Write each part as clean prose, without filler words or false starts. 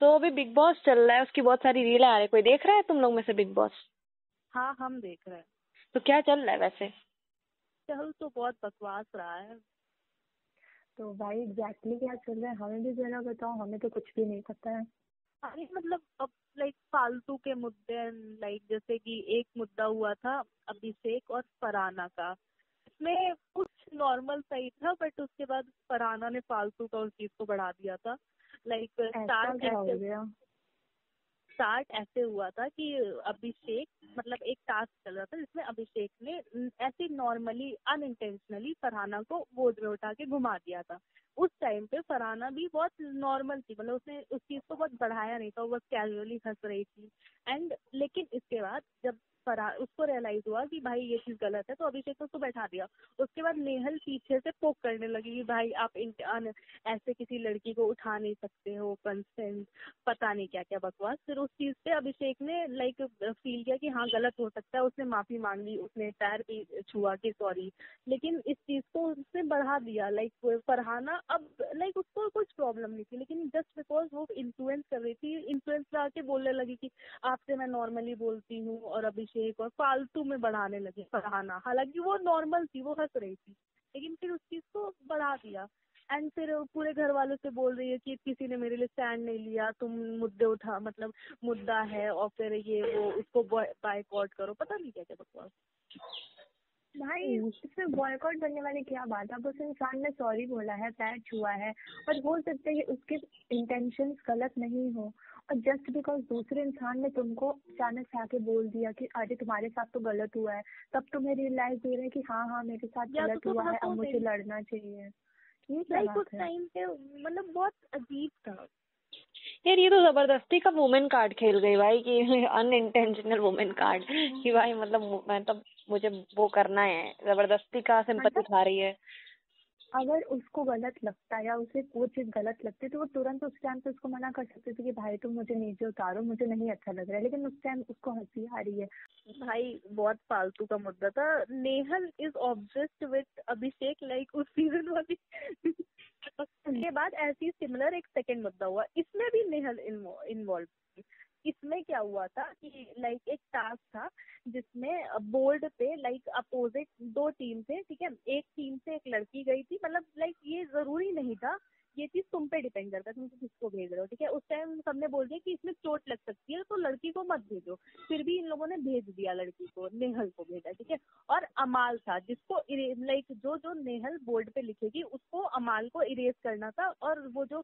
तो अभी big boss चल रहा है, उसकी बहुत सारी रीलें आ रही है। कोई देख रहा है तुम लोग में से बिग बॉस? हाँ, हम देख रहे हैं। तो क्या चल रहा है वैसे? चल तो बहुत बकवास रहा है। तो भाई एग्जैक्टली क्या चल रहा है हमें भी जरा बताओ, हमें तो कुछ भी नहीं पता है। अरे मतलब अब लाइक फालतू के मुद्दे, लाइक जैसे कि एक मुद्दा हुआ था अभिषेक और फरहाना का। इसमें कुछ नॉर्मल सही था, बट उसके बाद फरहाना ने फालतू का उस चीज को बढ़ा दिया था। लाइक ऐसा क्या हो गया? स्टार्ट ऐसे हुआ था कि अभिषेक, मतलब एक टास्क चल रहा था जिसमें अभिषेक ने ऐसे नॉर्मली अनइंटेंशनली फरहाना को गोद में उठा के घुमा दिया था। उस टाइम पे फरहाना भी बहुत नॉर्मल थी, मतलब उसने उस चीज को बहुत बढ़ाया नहीं था, वो बस कैजुअली हंस रही थी। एंड लेकिन इसके बाद जब उसको रियलाइज हुआ कि भाई ये चीज गलत है, तो अभिषेक ने उसको बैठा दिया। उसके बाद नेहल पीछे से पोक करने लगी कि भाई आप ऐसे किसी लड़की को उठा नहीं सकते हो, कंसेंट, पता नहीं क्या क्या बकवास। फिर उस चीज पे अभिषेक ने लाइक फील किया कि हाँ गलत हो सकता है, उसने माफी मांग ली, उसने पैर भी छुआ कि सॉरी। लेकिन इस चीज को उसने बढ़ा दिया। लाइक फरहाना अब लाइक उसको कुछ प्रॉब्लम नहीं थी, लेकिन जस्ट बिकॉज वो इन्फ्लुएंस कर रही थी, इन्फ्लुएंस ला के बोलने लगी कि आपसे मैं नॉर्मली बोलती हूँ, और अभिषेक और फालतू में बढ़ाने लगी फरहाना। हालांकि वो नॉर्मल थी, वो हंस रही थी, लेकिन फिर उस चीज को बढ़ा दिया। एंड फिर पूरे घर वालों से बोल रही है कि किसी ने मेरे लिए स्टैंड नहीं लिया, तुम मुद्दे उठा, मतलब मुद्दा है और फिर ये वो उसको बायकॉट करो, पता नहीं क्या क्या बकवास। भाई इसमें बॉयकॉट करने वाली क्या बात है? अब उस इंसान ने सॉरी बोला है, पैर छुआ है, और हो सकता है कि उसके इंटेंशंस गलत नहीं हो, और जस्ट बिकॉज दूसरे इंसान ने तुमको अचानक से आके बोल दिया कि अरे तुम्हारे साथ तो गलत हुआ है, तब तुम्हें रियलाइज हो रहा है कि हाँ हाँ मेरे साथ गलत हुआ है, अब मुझे लड़ना चाहिए। ये क्या लाइक उस बात है? टाइम पे मतलब बहुत अजीब था यार ये तो जबरदस्ती का वुमेन कार्ड खेल गई भाई, कि अनइंटेंशनल वुमेन कार्ड, कि भाई मतलब मैं तो मुझे वो करना है, जबरदस्ती का सिंपैथी मतलब उठा रही है। अगर उसको गलत लगता है या उसे वो चीज गलत लगती है तो वो तुरंत उस टाइम पे उसको मना कर सकते थे कि भाई तुम मुझे नीचे उतारो, मुझे नहीं अच्छा लग रहा है, लेकिन उस टाइम उसको हंसी आ रही है। भाई। बहुत फालतू का मुद्दा था। Nehal is obsessed with Abhishek, like उस सीजन वाली। उसके बाद ऐसी सिमिलर एक सेकंड मुद्दा हुआ, इसमें भी नेहल इन्वॉल्व थी। इसमें क्या हुआ था कि लाइक एक टास्क था जिसमें बोर्ड पे लाइक अपोजिट दो टीम थे, ठीक है। एक टीम से एक लड़की गई थी, मतलब लाइक ये जरूरी नहीं था, ये चीज तुम पे डिपेंड करता है तुम किसको भेज रहे हो, ठीक है। उस टाइम सबने बोल दिया कि इसमें चोट लग सकती है तो लड़की को मत भेजो। फिर भी इन लोगों ने भेज दिया, लड़की को, नेहल को भेजा, ठीक है। और अमाल था जिसको लाइक जो जो नेहल बोर्ड पे लिखेगी उसको अमाल को इरेज करना था, और वो जो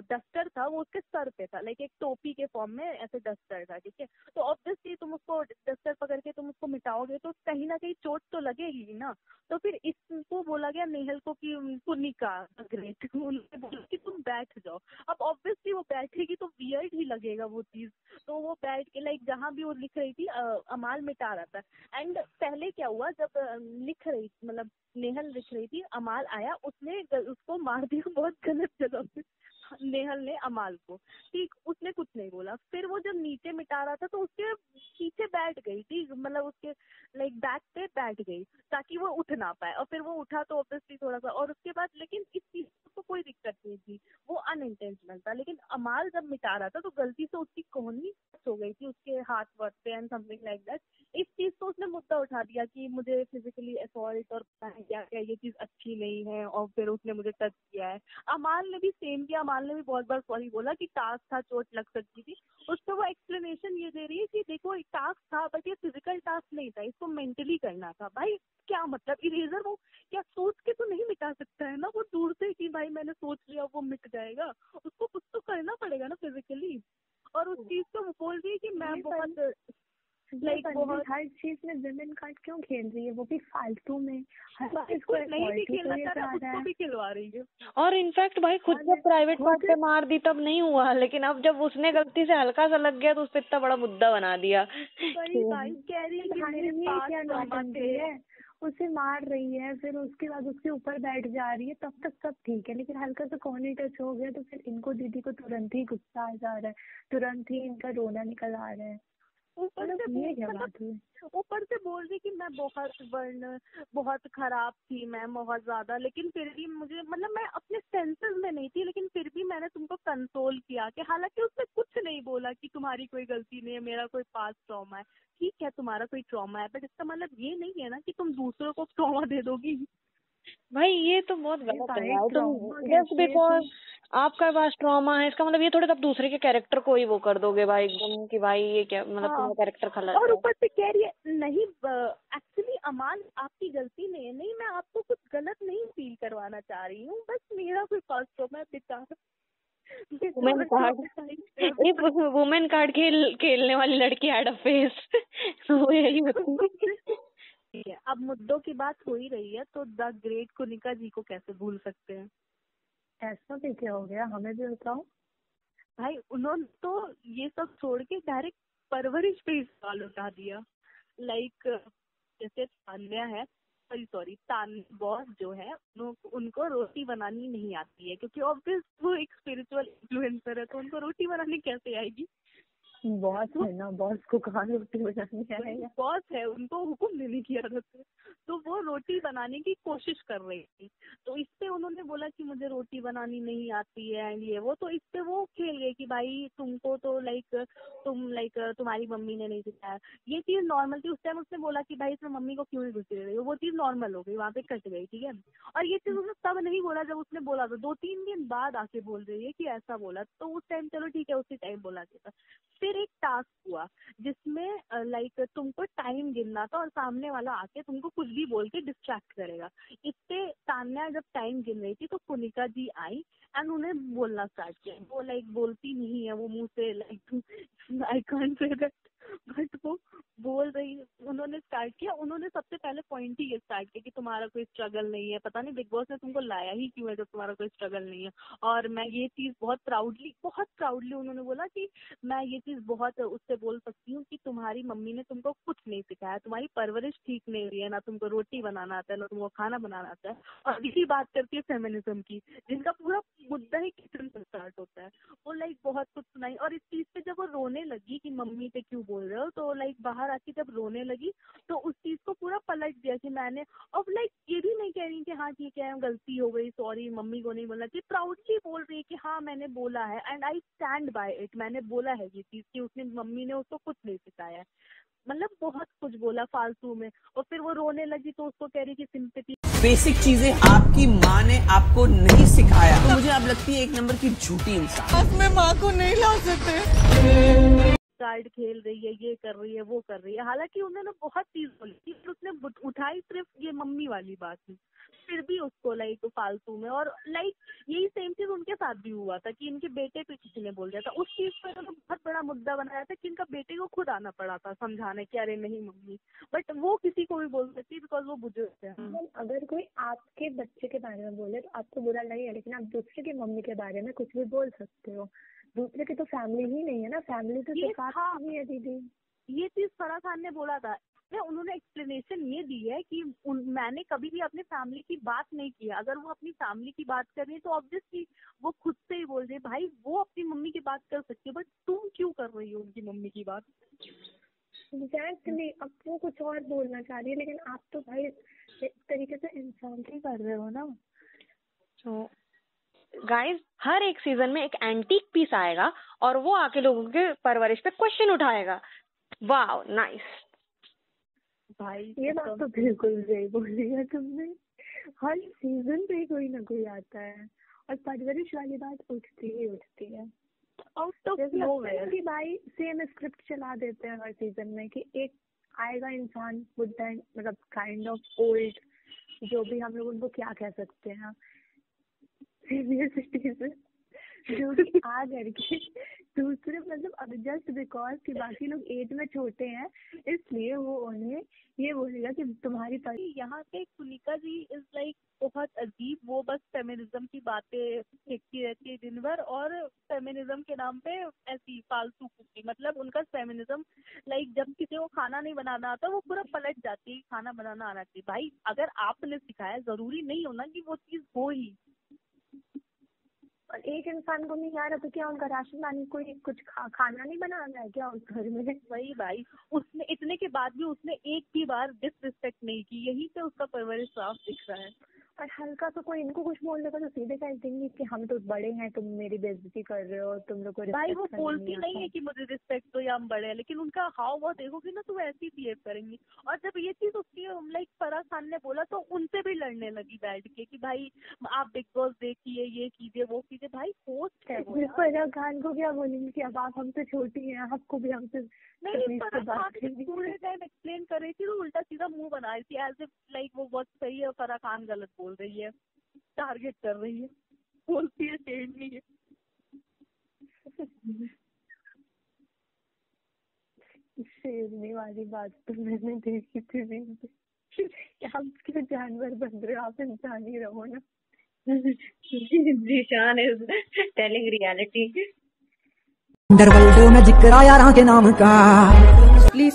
डस्टर था वो उसके सर पे था, लाइक एक टोपी के फॉर्म में ऐसे डस्टर था, ठीक है। तो ऑब्वियसली तुम उसको डस्टर पकड़ के तुम उसको मिटाओगे तो कहीं ना कहीं चोट तो लगेगी ना। तो फिर इसको बोला गया नेहल को कि पुनिका ग्रेट, उन्होंने बोला कि तुम बैठ जाओ। अब ऑब्वियसली वो बैठेगी तो वियर्ड ही लगेगा वो चीज। तो वो बैठ के लाइक जहाँ भी वो लिख रही थी अमाल मिटा रहा था। एंड पहले क्या हुआ, जब लिख रही मतलब नेहल लिख रही थी, अमाल आया, उसने उसको मार दिया बहुत गलत जगह पे, नेहल ने अमाल को, ठीक। उसने कुछ नहीं बोला। फिर वो जब नीचे मिटा रहा था तो उसके पीछे बैठ गई थी, मतलब उसके लाइक बैक पे बैठ गई ताकि वो उठ ना पाए, और फिर वो उठा तो ऑब्वियसली थोड़ा सा, और उसके बाद लेकिन इस चीज को कोई दिक्कत नहीं थी, वो अनइंटेंशनल था। लेकिन अमाल जब मिटा रहा था तो गलती से उसकी कोहनी हो गई थी उसके हाथ वर्थ पे एंड समथिंग लाइक दैट। इस चीज को उसने मुद्दा उठा दिया कि मुझे फिजिकली असॉल्ट और पता नहीं क्या क्या, ये चीज अच्छी नहीं है, और फिर उसने मुझे टच किया है। अमाल ने भी सेम किया, अमाल ने भी बहुत बार सॉरी बोला कि टास्क था, चोट लग सकती थी। उस पर वो एक्सप्लेनेशन ये दे रही है कि देखो एक टास्क था, बट ये फिजिकल टास्क नहीं था, इसको मेंटली करना था। भाई क्या मतलब, इरेजर वो क्या सोच के तो नहीं मिटा सकता है ना, वो दूर से कि भाई मैंने सोच लिया वो मिट जाएगा, उसको कुछ तो करना पड़ेगा ना फिजिकली। और उस चीज को वो बोल रही है कि मैं बहुत लाइक बहुत हर चीज में विमेन कार्ड क्यों खेल रही है, वो भी फालतू में। इसको नहीं भी खेलना चाह रहा, उसको भी खिलवा रही है। और इनफैक्ट भाई खुद जब प्राइवेट पार्ट पे मार दी तब नहीं हुआ, लेकिन अब जब उसने गलती से हल्का सा लग गया तो उस पर इतना बड़ा मुद्दा बना दिया। वही भाई कह रही है कि मेरे पास क्या नौटंकी है, उसे मार रही है फिर उसके बाद उसके ऊपर बैठ जा रही है, तब तक सब ठीक है, लेकिन हल्का सा कोहनी टच हो गया तो फिर इनको दीदी को तुरंत ही गुस्सा आ जा रहा है, तुरंत ही इनका रोना निकल आ रहा है। ऊपर से मतलब ये क्या बात हुई? ऊपर से बोल रही कि मैं बहुत वर्ण बहुत खराब थी, मैं बहुत ज्यादा, लेकिन फिर भी मुझे मतलब मैं अपने सेंसेस में नहीं थी, लेकिन फिर भी मैंने तुमको कंसोल किया। कि हालांकि उसने कुछ नहीं बोला कि तुम्हारी कोई गलती नहीं है, मेरा कोई पास ट्रॉमा है। ठीक है, तुम्हारा कोई ट्रॉमा है, बट इसका मतलब ये नहीं है ना कि तुम दूसरों को ट्रॉमा दे दोगी। भाई ये तो बहुत अरे गलत है भाई यार। तुम ट्रॉमा जस्ट कैसे बिकॉज तुम? आपका पास ट्रॉमा है इसका मतलब ये थोड़ी आप दूसरे के कैरेक्टर को ही वो कर दोगे भाई एकदम कि भाई ये क्या मतलब हाँ, तुम्हारा कैरेक्टर खराब और है। ऊपर से कह रही है नहीं, एक्चुअली अमान आपकी गलती नहीं है, नहीं मैं आपको कुछ गलत नहीं फील करवाना चाह रही हूँ, बस मेरा कोई पास ट्रॉमा है बेचारा। वुमेन कार्ड, एक वुमेन कार्ड खेलने वाली लड़की हैड अ फेस तो यही होती है। ठीक है, अब मुद्दों की बात हो ही रही है, तो द ग्रेट कुनिका जी को कैसे भूल सकते हैं। ऐसा भी क्या हो गया, हमें भी बताओ। भाई उन्होंने तो ये सब छोड़ के डायरेक्ट परवरिश पे ही सवाल उठा दिया। लाइक जैसे तान्या है, सॉरी तान्या बॉस जो है, उनको रोटी बनानी नहीं आती है, क्योंकि ऑब्वियस वो एक स्पिरिचुअल इन्फ्लुएंसर है, तो उनको रोटी बनानी कैसे आएगी। बॉस है ना, बॉस को कहाँ रोटी बनानी आएगा? बॉस है, उनको हुक्म देने की आदत है, तो वो रोटी बनाने की कोशिश कर रही थी। तो इससे उन्होंने बोला कि मुझे रोटी बनानी नहीं आती है एंड ये वो, तो इससे वो खेल गए कि भाई तुमको तो तुम्हारी मम्मी ने नहीं सिखाया। ये चीज नॉर्मल थी उस टाइम, उसने बोला कि भाई इसमें मम्मी को क्यों नहीं घुस रही, वो चीज नॉर्मल हो गई, वहाँ पे कट गई, ठीक है। और ये चीज उसने तब नहीं बोला जब उसने बोला, तो 2-3 दिन बाद आके बोल रही है कि ऐसा बोला, तो उस टाइम चलो ठीक है, उसी टाइम बोला गया था। फिर एक टास्क हुआ जिसमें लाइक तुमको टाइम गिनना था और सामने वाला आके तुमको कुछ भी बोल के डिस्ट्रैक्ट करेगा। इससे तान्या जब टाइम गिन रही थी तो कुनिका जी आई एंड उन्हें बोलना स्टार्ट किया। वो लाइक बोलती नहीं है, वो मुंह से like I can't say that, but वो बोल रही, उन्होंने स्टार्ट किया। उन्होंने सबसे पहले पॉइंट ही ये स्टार्ट किया कि तुम्हारा कोई स्ट्रगल नहीं है, पता नहीं बिग बॉस ने तुमको लाया ही क्यों है जब तुम्हारा कोई स्ट्रगल नहीं है। और मैं ये चीज बहुत प्राउडली उन्होंने बोला कि मैं ये चीज बहुत उससे बोल सकती हूँ कि तुम्हारी मम्मी ने तुमको कुछ नहीं सिखाया, तुम्हारी परवरिश ठीक नहीं हुई है, ना तुमको रोटी बनाना आता है, ना तुमको खाना बनाना आता है। और इसी बात करती है फेमिनिज्म की, जिनका पूरा मुद्दा ही किचन से स्टार्ट होता है। वो लाइक बहुत कुछ सुनाई, और इस चीज पे जब वो रोने लगी कि मम्मी पे क्यों बोल रहे हो, तो लाइक बाहर आके जब रोने लगी तो उस चीज को पूरा पलट दिया कि मैंने, अब लाइक ये भी नहीं कह रही कि हाँ ठीक है गलती हो गई, सॉरी मम्मी को नहीं बोलना चाहिए, प्राउडली बोल रही है कि हाँ मैंने बोला है and I stand by it, मैंने बोला है ये चीज कि उसने मम्मी ने उसको कुछ नहीं सिखाया है। मतलब बहुत कुछ बोला फालतू में, और फिर वो रोने लगी तो उसको कह रही कि सिंपैथी। बेसिक चीजें आपकी माँ ने आपको नहीं सिखाया तो मुझे अब लगती है एक नंबर की झूठी इंसान। में माँ को नहीं ला सकते। कार्ड खेल रही है, ये कर रही है, वो कर रही है, हालांकि उन्होंने बहुत चीज बोली थी, फिर उसने उठाई सिर्फ ये मम्मी वाली बात थी, फिर भी उसको लाइक फालतू में। और लाइक यही सेम चीज उनके साथ भी हुआ था कि इनके बेटे पे किसी ने बोल दिया था, उस चीज पर उन्होंने बहुत बड़ा मुद्दा बनाया था कि इनका बेटे को खुद आना पड़ा था समझाने कि अरे नहीं मम्मी, बट वो किसी को भी बोल सकती बिकॉज वो बुजुर्ग है। मतलब अगर कोई आपके बच्चे के बारे में बोले तो आपको बुरा लगेगा, लेकिन आप दूसरे की मम्मी के बारे में कुछ भी बोल सकते हो। दूसरे की तो फैमिली ही नहीं है ना, फैमिली तो ये सिर्फ आपकी ही है दीदी। ये चीज फराह खान ने बोला था, उन्होंने एक्सप्लेनेशन ये दी है कि मैंने कभी भी अपने फैमिली की बात नहीं की है। अगर वो अपनी फैमिली की बात कर रही है तो ऑब्वियसली वो खुद से ही बोल रही है, भाई वो अपनी मम्मी की बात कर सकती है, बट तुम क्यों कर रही हो उनकी मम्मी की बात। एग्जैक्टली, अब वो कुछ और बोलना चाह रही है, लेकिन आप तो भाई एक तरीके से इंसल्ट ही कर रहे हो ना। तो गाइस हर एक सीजन में एक एंटीक पीस आएगा और वो आके लोगों के परवरिश पे क्वेश्चन उठाएगा। Wow nice. भाई ये बात तो बिल्कुल सही बोली है तुमने। हर सीजन पे कोई ना कोई आता है और परवरिश वाली बात उठती ही उठती है। आउट ऑफ जैसे लगता है नोवेयर कि भाई सेम स्क्रिप्ट चला देते हैं हर सीजन में कि एक आएगा इंसान विद दैट मतलब काइंड ऑफ ओल्ड, जो भी हम लोग उनको क्या कह सकते हैं, सीनियर सिटीजन, जो कि आ करके दूसरे मतलब अब जस्ट बिकॉज कि बाकी लोग एज में छोटे हैं इसलिए वो उन्हें ये बोलेगा कि तुम्हारी यहाँ पे कुनिका जी इज लाइक बहुत अजीब, वो बस फेमिनिज्म की बातें फेंकती रहती है दिन भर, और फेमिनिज्म के नाम पे ऐसी फालतू कुकी, मतलब उनका फेमिनिज्म लाइक जब किसी को खाना नहीं बनाना आता वो पूरा पलट जाती है, खाना बनाना आना चाहिए। भाई अगर आपने सिखाया, जरूरी नहीं होना कि वो चीज हो ही। और एक इंसान को नहीं आ रहा तो क्या उनका राशन पानी कोई कुछ खाना नहीं बनाना है क्या उस घर में? वही भाई, उसने इतने के बाद भी उसने एक भी बार डिसरिस्पेक्ट नहीं की, यही से उसका परवरिश साफ दिख रहा है। और हल्का सा कोई इनको कुछ बोल देगा तो सीधे कह देंगे कि हम तो बड़े हैं, तुम मेरी बेइज्जती कर रहे हो, तुम लोग को भाई वो रिस्पेक्ट बोलती नहीं है कि मुझे रिस्पेक्ट दो या हम बड़े हैं, लेकिन उनका हाव भाव देखोगे ना तो ऐसे ही बिहेव करेंगी। और जब ये चीज उसकी लाइक फराह खान ने बोला तो उनसे भी लड़ने लगी बैठ के कि भाई आप बिग बॉस देखिए, ये कीजिए वो कीजिए। भाई होस्ट है वो। फराह खान को क्या बोलेंगे कि अब आप हमसे छोटी हैं, आपको भी हमसे नहीं, फराह खान पूरे टाइम एक्सप्लेन कर रही थी तो उल्टा सीधा मुंह बना रही थी एज इफ लाइक वो बहुत सही है और फराह खान गलत बोल रही है, टारगेट कर रही है, बोलती है शेड नहीं है। शेरनी वाली बात तो मैंने देखी थी आप क्यों जानवर बन रहे हो, आप इंसान ही रहो ना। Zeeshan is telling reality. Underworld में जिक्र आया के नाम का, प्लीज